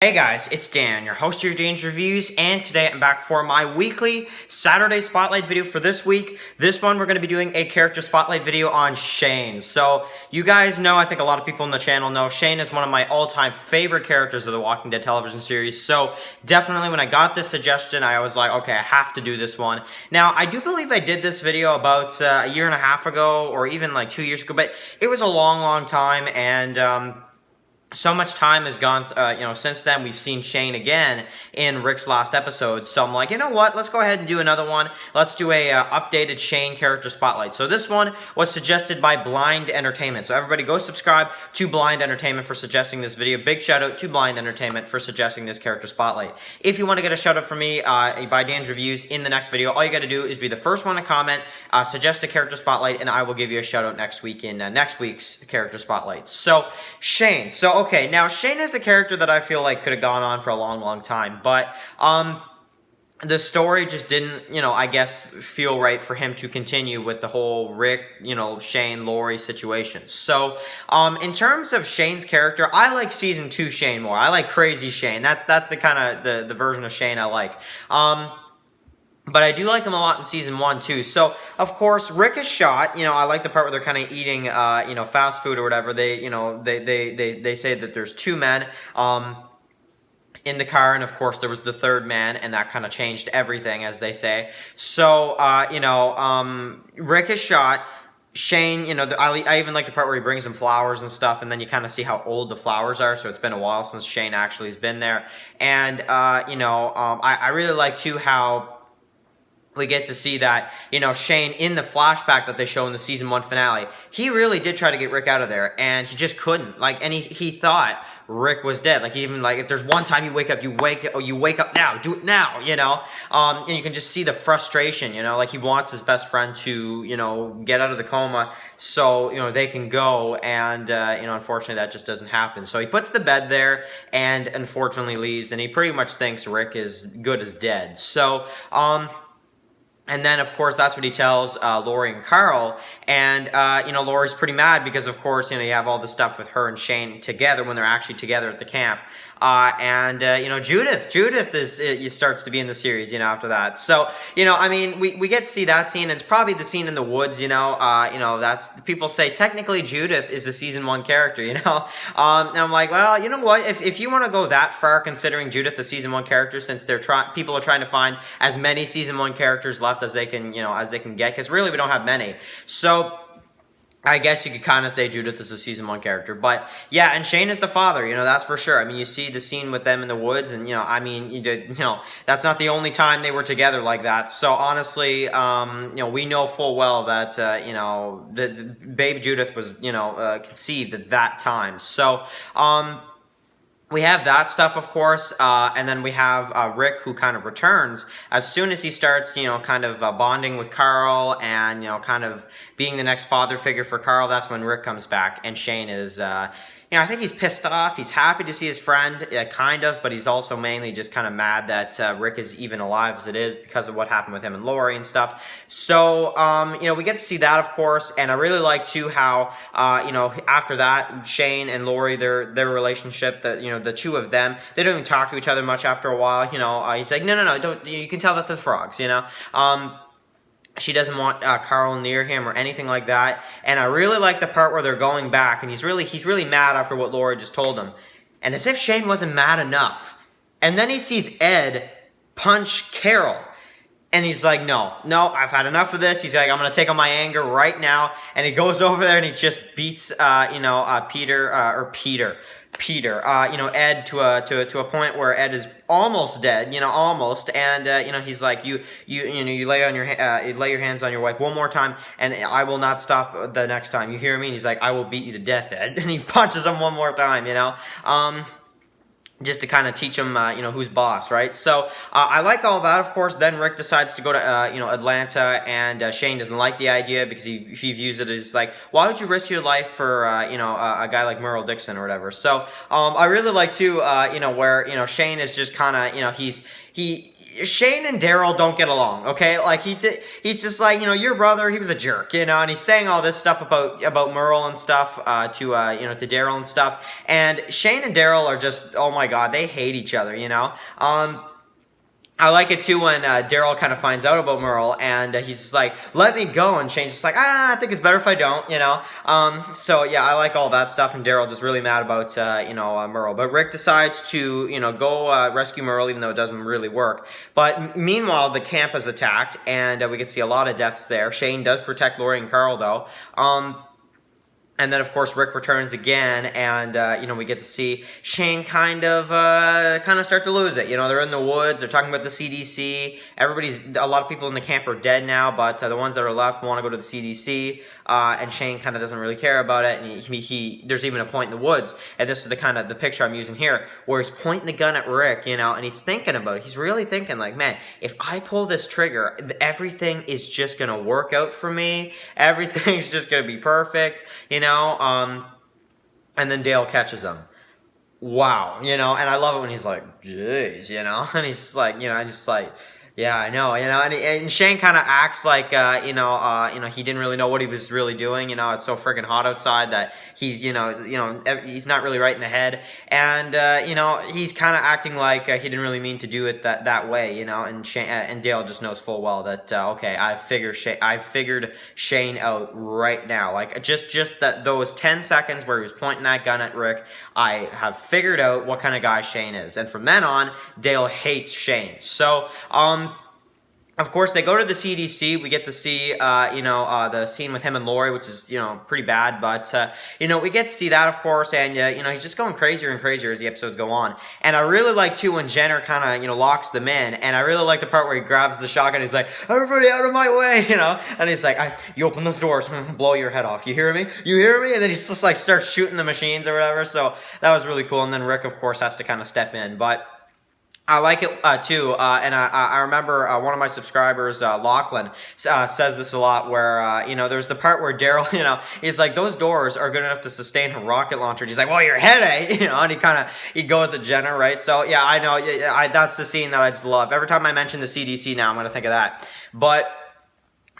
Hey guys, it's Dan, your host of your Dan's Reviews, and today I'm back for my weekly Saturday Spotlight video for this week. This one, we're going to be doing a character Spotlight video on Shane. So, you guys know, I think a lot of people on the channel know, Shane is one of my all-time favorite characters of the Walking Dead television series. So, definitely when I got this suggestion, I was like, okay, I have to do this one. Now, I do believe I did this video about a year and a half ago, or even like 2 years ago, but it was a long time, and so much time has gone, since then. We've seen Shane again in Rick's last episode. So I'm like, you know what? Let's go ahead and do another one. Let's do a updated Shane character spotlight. So this one was suggested by Blind Entertainment. So everybody go subscribe to Blind Entertainment for suggesting this video. Big shout out to Blind Entertainment for suggesting this character spotlight. If you want to get a shout out from me by Dan's Reviews in the next video, all you got to do is be the first one to comment, suggest a character spotlight, and I will give you a shout out next week in next week's character spotlight. So Shane. Okay, now Shane is a character that I feel like could have gone on for a long time, but the story just didn't, I guess, feel right for him to continue with the whole Rick, Shane, Lori situation. So, in terms of Shane's character, I like Season 2 Shane more. I like Crazy Shane. That's the kind of the version of Shane I like. But I do like them a lot in Season 1, too. So, of course, Rick is shot. I like the part where they're kind of eating, fast food or whatever. They say that there's two men, in the car, and of course there was the third man, and that kind of changed everything, as they say. So, Rick is shot. Shane, I even like the part where he brings him flowers and stuff, and then you kind of see how old the flowers are, so it's been a while since Shane actually has been there. And, I really like, too, how we get to see that, Shane, in the flashback that they show in the Season 1 finale, he really did try to get Rick out of there, and he just couldn't. And he thought Rick was dead. Even, if there's one time you wake up, you wake up now, do it now, and you can just see the frustration, he wants his best friend to, get out of the coma so, they can go, and, unfortunately that just doesn't happen. So he puts the bed there, and unfortunately leaves, and he pretty much thinks Rick is good as dead. So, and then, of course, that's what he tells Lori and Carl. And, Lori's pretty mad because, of course, you have all the stuff with her and Shane together when they're actually together at the camp. Judith starts to be in the series, after that. So, we get to see that scene. And it's probably the scene in the woods, that's, people say technically Judith is a Season 1 character, and I'm like, well, you know what? If you want to go that far considering Judith a Season 1 character, since people are trying to find as many Season 1 characters left as they can, get, because really we don't have many. So I guess you could kind of say Judith is a Season 1 character. But, yeah, and Shane is the father, that's for sure. You see the scene with them in the woods, and, that's not the only time they were together like that. So, honestly, we know full well that, the baby Judith was, conceived at that time. So, we have that stuff, of course, and then we have Rick, who kind of returns as soon as he starts, kind of bonding with Carl and, kind of being the next father figure for Carl. That's when Rick comes back, and Shane is, I think he's pissed off. He's happy to see his friend, kind of, but he's also mainly just kind of mad that Rick is even alive as it is because of what happened with him and Lori and stuff. So, we get to see that, of course, and I really like, too, how, after that, Shane and Lori, their relationship, the two of them, they don't even talk to each other much after a while. He's like, no, don't, you can tell that they're frogs, She doesn't want Carl near him or anything like that. And I really like the part where they're going back, and he's really mad after what Lori just told him. And as if Shane wasn't mad enough. And then he sees Ed punch Carol. And he's like, no, I've had enough of this. He's like, I'm going to take on my anger right now. And he goes over there and he just beats, Ed to a point where Ed is almost dead, almost, and he's like, you lay your hands on your wife one more time, and I will not stop the next time. You hear me? And he's like, I will beat you to death, Ed, and he punches him one more time, just to kind of teach him, who's boss, right? So, I like all that, of course. Then Rick decides to go to, Atlanta, and Shane doesn't like the idea because he views it as like, why would you risk your life for, a guy like Merle Dixon or whatever? So, I really like, too, where, Shane is just kind of, Shane and Daryl don't get along, okay? Like, he's just like, your brother, he was a jerk, and he's saying all this stuff about Merle and stuff, to Daryl and stuff, and Shane and Daryl are just, oh my god, they hate each other, I like it too when Daryl kind of finds out about Merle, and he's just like, let me go, and Shane's just like, I think it's better if I don't, so yeah, I like all that stuff, and Daryl just really mad about, Merle, but Rick decides to, go rescue Merle, even though it doesn't really work, but meanwhile, the camp is attacked, and we can see a lot of deaths there. Shane does protect Lori and Carl, though, and then, of course, Rick returns again, and, we get to see Shane kind of start to lose it. They're in the woods, they're talking about the CDC, a lot of people in the camp are dead now, but the ones that are left want to go to the CDC, and Shane kind of doesn't really care about it, and there's even a point in the woods, and this is the picture I'm using here, where he's pointing the gun at Rick, and he's thinking about it. He's really thinking, like, man, if I pull this trigger, everything is just going to work out for me, everything's just going to be perfect, and then Dale catches him. Wow, and I love it when he's like, jeez, and he's like, yeah, I know, and Shane kind of acts like, he didn't really know what he was really doing, it's so freaking hot outside that he's, he's not really right in the head, and, he's kind of acting like he didn't really mean to do it that way, and and Dale just knows full well that, okay, I figured Shane out right now, like, just those 10 seconds where he was pointing that gun at Rick, I have figured out what kind of guy Shane is, and from then on, Dale hates Shane, so, of course, they go to the CDC. We get to see, the scene with him and Lori, which is, pretty bad. But, we get to see that, of course. And, he's just going crazier and crazier as the episodes go on. And I really like, too, when Jenner kind of, locks them in. And I really like the part where he grabs the shotgun. He's like, everybody out of my way, And he's like, you open those doors, blow your head off. You hear me? You hear me? And then he's just, like, starts shooting the machines or whatever. So that was really cool. And then Rick, of course, has to kind of step in. But I like it, too, and I remember one of my subscribers, Lachlan, says this a lot, where, there's the part where Daryl, he's like, those doors are good enough to sustain a rocket launcher. And he's like, well, your head, and he goes at Jenna, right? So, yeah, I know, that's the scene that I just love. Every time I mention the CDC now, I'm going to think of that. But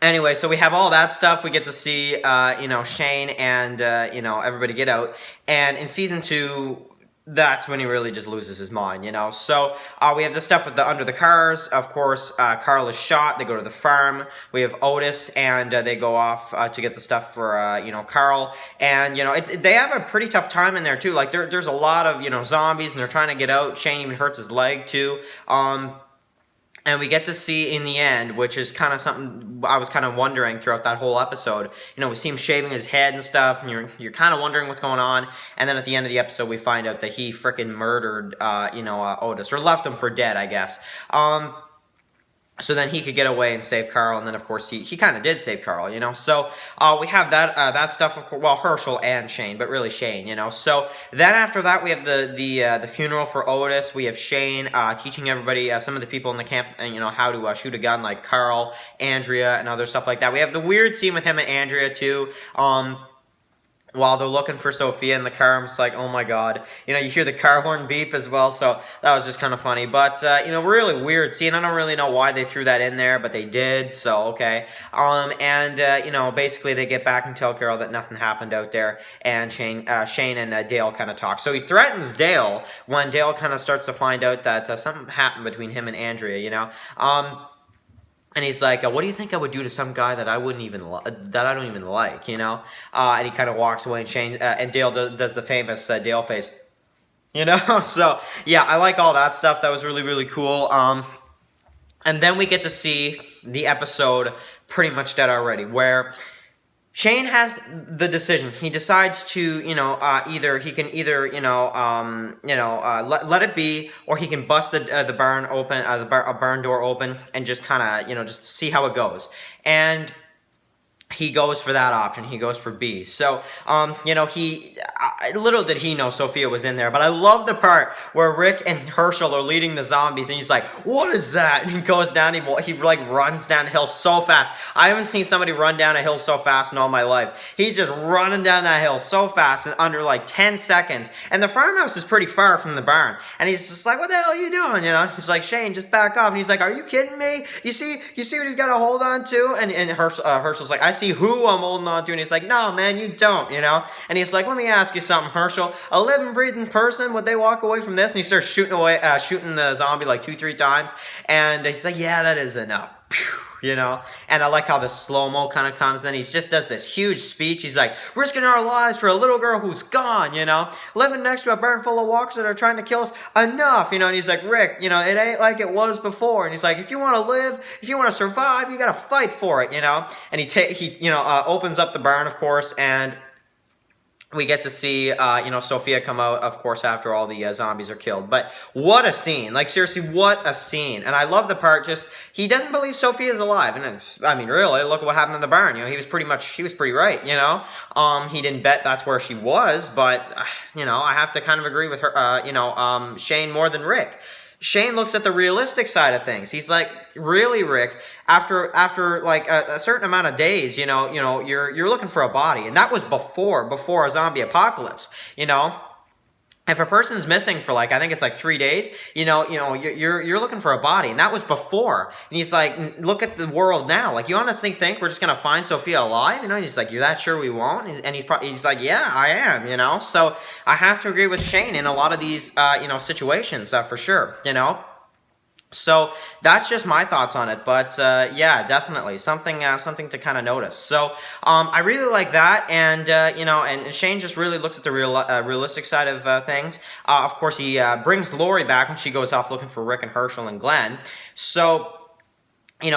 anyway, so we have all that stuff. We get to see, Shane and, everybody get out. And in season 2... that's when he really just loses his mind, So, we have the stuff with under the cars. Of course, Carl is shot. They go to the farm. We have Otis, and they go off to get the stuff for, Carl. And, they have a pretty tough time in there, too. Like, there's a lot of, zombies, and they're trying to get out. Shane even hurts his leg, too. And we get to see in the end, which is kind of something I was kind of wondering throughout that whole episode. We see him shaving his head and stuff, and you're kind of wondering what's going on. And then at the end of the episode, we find out that he frickin' murdered, Otis, or left him for dead, I guess. So then he could get away and save Carl, and then of course he kind of did save Carl, So we have that stuff, of course. Well, Herschel and Shane, but really Shane, So then after that we have the funeral for Otis. We have Shane teaching everybody, some of the people in the camp, how to shoot a gun, like Carl, Andrea, and other stuff like that. We have the weird scene with him and Andrea too. While they're looking for Sophia in the car, I'm just like, oh my god. You hear the car horn beep as well, so that was just kind of funny. But, really weird scene. I don't really know why they threw that in there, but they did, so okay. Basically they get back and tell Carol that nothing happened out there, and Shane and Dale kind of talk. So he threatens Dale when Dale kind of starts to find out that something happened between him and Andrea, And he's like, what do you think I would do to some guy that I don't even like, And he kind of walks away, and Dale does the famous Dale face, So, yeah, I like all that stuff. That was really, really cool. And then we get to see the episode pretty much dead already, where Shane has the decision. He decides to, either let it be, or he can bust the barn open, a barn door open, and just kind of, just see how it goes. And he goes for that option. He goes for B. So, little did he know Sophia was in there, but I love the part where Rick and Herschel are leading the zombies, and he's like, "What is that?" And he goes down, he like runs down the hill so fast. I haven't seen somebody run down a hill so fast in all my life. He's just running down that hill so fast in under like 10 seconds, and the farmhouse is pretty far from the barn, and he's just like, "What the hell are you doing?" You know, he's like, "Shane, just back up," and he's like, "Are you kidding me? You see what he's got to hold on to?" And Herschel's like, "I see who I'm holding on to," and he's like, "No, man, you don't," you know, and he's like, "Let me ask you something, Herschel. A living, breathing person, would they walk away from this?" And he starts shooting the zombie like 2-3 times, and he's like, "Yeah, that is enough." You know, and I like how the slow-mo kind of comes in. He just does this huge speech. He's like, "Risking our lives for a little girl who's gone, you know, living next to a barn full of walkers that are trying to kill us. Enough," you know, and he's like, "Rick, you know, it ain't like it was before." And he's like, "If you want to live, if you want to survive, you got to fight for it," you know. And he opens up the barn, of course, and we get to see, Sophia come out, of course, after all the zombies are killed. But what a scene. Like, seriously, what a scene. And I love the part, just, he doesn't believe Sophia's alive. And, I mean, really, look at what happened in the barn. You know, he was pretty right, you know. He didn't bet that's where she was, but, I have to kind of agree with her, Shane more than Rick. Shane looks at the realistic side of things. He's like, "Really, Rick? After like a certain amount of days, you're looking for a body," and that was before a zombie apocalypse. You know, if a person's missing for like, I think it's like 3 days, you're looking for a body, and that was before. And he's like, "Look at the world now. Like, you honestly think we're just gonna find Sophia alive?" You know, and he's like, "You're that sure we won't?" And he's like, "Yeah, I am." You know, so I have to agree with Shane in a lot of these situations, for sure. You know. So that's just my thoughts on it, but yeah, definitely something to kind of notice. So I really like that, and and Shane just really looks at the realistic side of things. Of course, he brings Lori back when she goes off looking for Rick and Herschel and Glenn. So,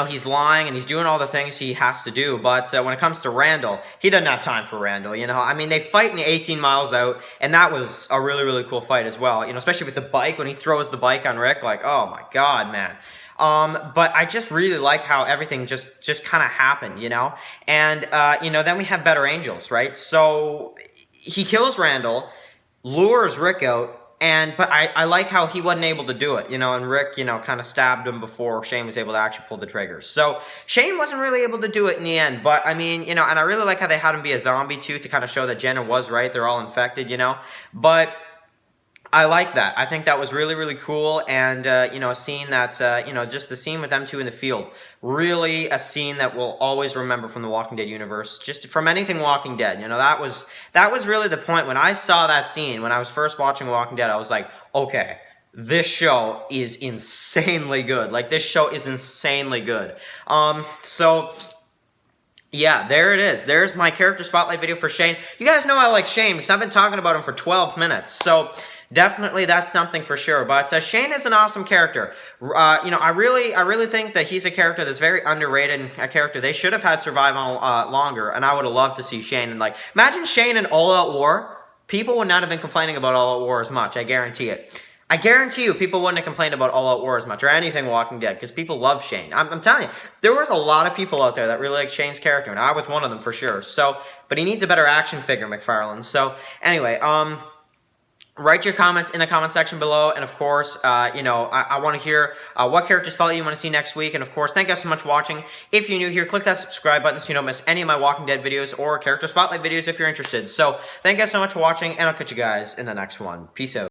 he's lying and he's doing all the things he has to do, but when it comes to Randall, he doesn't have time for Randall, I mean, they fight in 18 miles out, and that was a really, really cool fight as well, especially with the bike, when he throws the bike on Rick, like, oh my god, man. But I just really like how everything just kind of happened, and, then we have Better Angels, right? So, he kills Randall, lures Rick out, but I like how he wasn't able to do it, and Rick, kind of stabbed him before Shane was able to actually pull the trigger. So Shane wasn't really able to do it in the end, but I mean, and I really like how they had him be a zombie too, to kind of show that Jenna was right, they're all infected, but I like that. I think that was really, really cool, and, a scene that, just the scene with them two in the field, really a scene that we'll always remember from the Walking Dead universe, just from anything Walking Dead, that was really the point. When I saw that scene, when I was first watching Walking Dead, I was like, okay, this show is insanely good. Like, this show is insanely good. So... yeah, there it is. There's my character spotlight video for Shane. You guys know I like Shane because I've been talking about him for 12 minutes. So definitely that's something for sure. But Shane is an awesome character. I really think that he's a character that's very underrated, and a character they should have had survive on longer. And I would have loved to see Shane in, like, imagine Shane in All Out War. People would not have been complaining about All Out War as much. I guarantee it. I guarantee you people wouldn't have complained about All Out War as much, or anything Walking Dead, because people love Shane. I'm telling you, there was a lot of people out there that really like Shane's character, and I was one of them for sure. So, but he needs a better action figure, McFarlane. So, anyway, write your comments in the comment section below, and of course, I want to hear what character spotlight you want to see next week, and of course, thank you guys so much for watching. If you're new here, click that subscribe button so you don't miss any of my Walking Dead videos or character spotlight videos if you're interested. So, thank you guys so much for watching, and I'll catch you guys in the next one. Peace out.